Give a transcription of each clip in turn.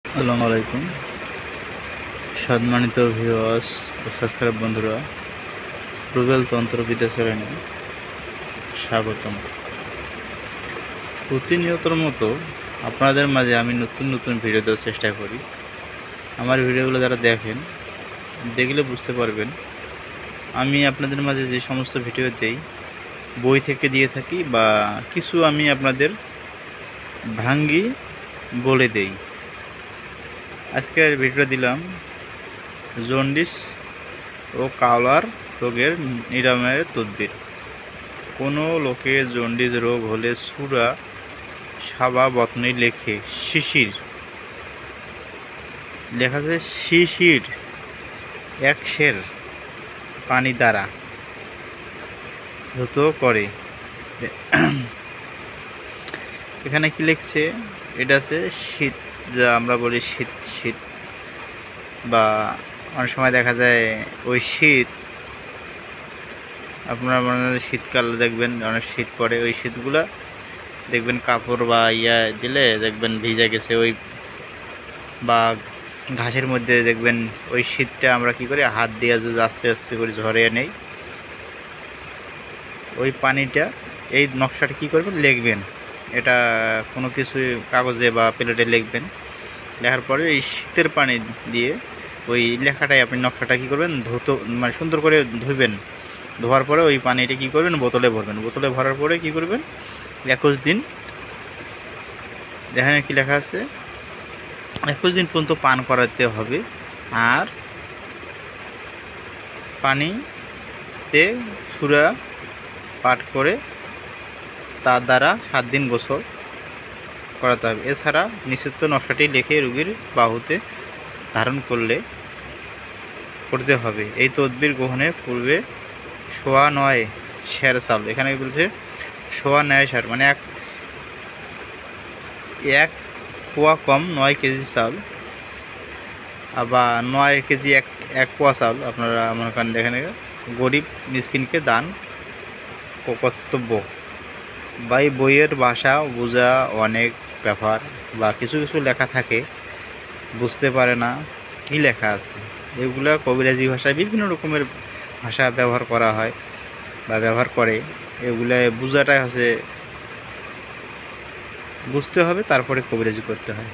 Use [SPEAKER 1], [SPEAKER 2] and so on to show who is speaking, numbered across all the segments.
[SPEAKER 1] আসসালামু আলাইকুম সম্মানিত ভিউয়ার্স ও সাবস্ক্রাইব বন্ধুরা, রুবেল তন্ত্রবিদ্যা চ্যানেলে স্বাগতম। প্রতিনিয়তর মতো আপনাদের মাঝে আমি নতুন নতুন ভিডিও দেওয়ার চেষ্টা করি। আমার ভিডিওগুলো যারা দেখলে বুঝতে পারবেন আমি আপনাদের মাঝে যে সমস্ত ভিডিও দেই বই থেকে দিয়ে থাকি বা কিছু আমি আপনাদের ভাঙ্গি বলে দেই। আজকের ভিডিও দিলাম জন্ডিস ও কালার রোগের নিরাময়ের তদবির। কোনো লোকে জন্ডিস রোগ হলে সুরা সাবা বতনি লেখে শিশির লেখা আছে শিশির 1 সের পানি দ্বারা ধৌত করে। এখানে কি লিখছে, এটা আছে শীত, যা আমরা বলি শীত বা অনেক সময় দেখা যায় ওই শীত, আপনার মানে শীতকাল দেখবেন অনেক শীত পড়ে, ওই শীতগুলা দেখবেন কাপড় বা দিলে দেখবেন ভিজে গেছে, ওই বা ঘাসের মধ্যে দেখবেন ওই শীতটা আমরা কি করি হাত দিয়ে যদি আস্তে আস্তে করে ঝরিয়ে নেই, ওই পানিটা এই নকশাটা কি করবেন লিখবেন, এটা কোনো কিছু কাগজে বা প্লেটে লিখবেন। লেখার পরে এই শীতের পানি দিয়ে ওই লেখাটাই আপনি নকশাটা কী করবেন মানে সুন্দর করে ধুবেন। ধোয়ার পরে ওই পানিটা কী করবেন বোতলে ভরবেন। বোতলে ভরার পরে কী করবেন 21 দিন, দেখেন কি লেখা আছে 21 দিন পর্যন্ত পান করাতে হবে। আর পানিতে সূরা পাঠ করে তার দ্বারা 7 দিন গোসল করাতে হবে। এছাড়া নিষিদ্ধ নকশাটি লিখে রোগীর বাহুতে ধারণ করতে হবে। এই তদবির গ্রহণের পূর্বে 9.5 সের চাল, এখানে বলছে 9.5 সের মানে এক পোয়া কম 9 কেজি চাল, বা 9 কেজি এক পোয়া চাল আপনারা মনে করেন দেখেন গরিব মিসকিনকে দান কর্তব্য। বা এই বইয়ের ভাষা বোঝা অনেক ব্যাপার, বা কিছু লেখা থাকে বুঝতে পারে না কি লেখা আছে, এগুলো কবিরাজি ভাষায় বিভিন্ন রকমের ভাষা ব্যবহার করা হয় বা ব্যবহার করে। এগুলো বোঝাটাই হচ্ছে বুঝতে হবে, তারপরে কবিরাজি করতে হয়।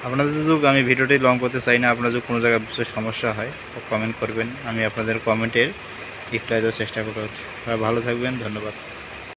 [SPEAKER 1] আপনাদের যদি আমি ভিডিওটি লং করতে চাই না, আপনার যদি কোনো জায়গায় বুঝতে সমস্যা হয় কমেন্ট করবেন, আমি আপনাদের কমেন্টের রিপ্লাই দেওয়ার চেষ্টা করব। ভালো থাকবেন, ধন্যবাদ।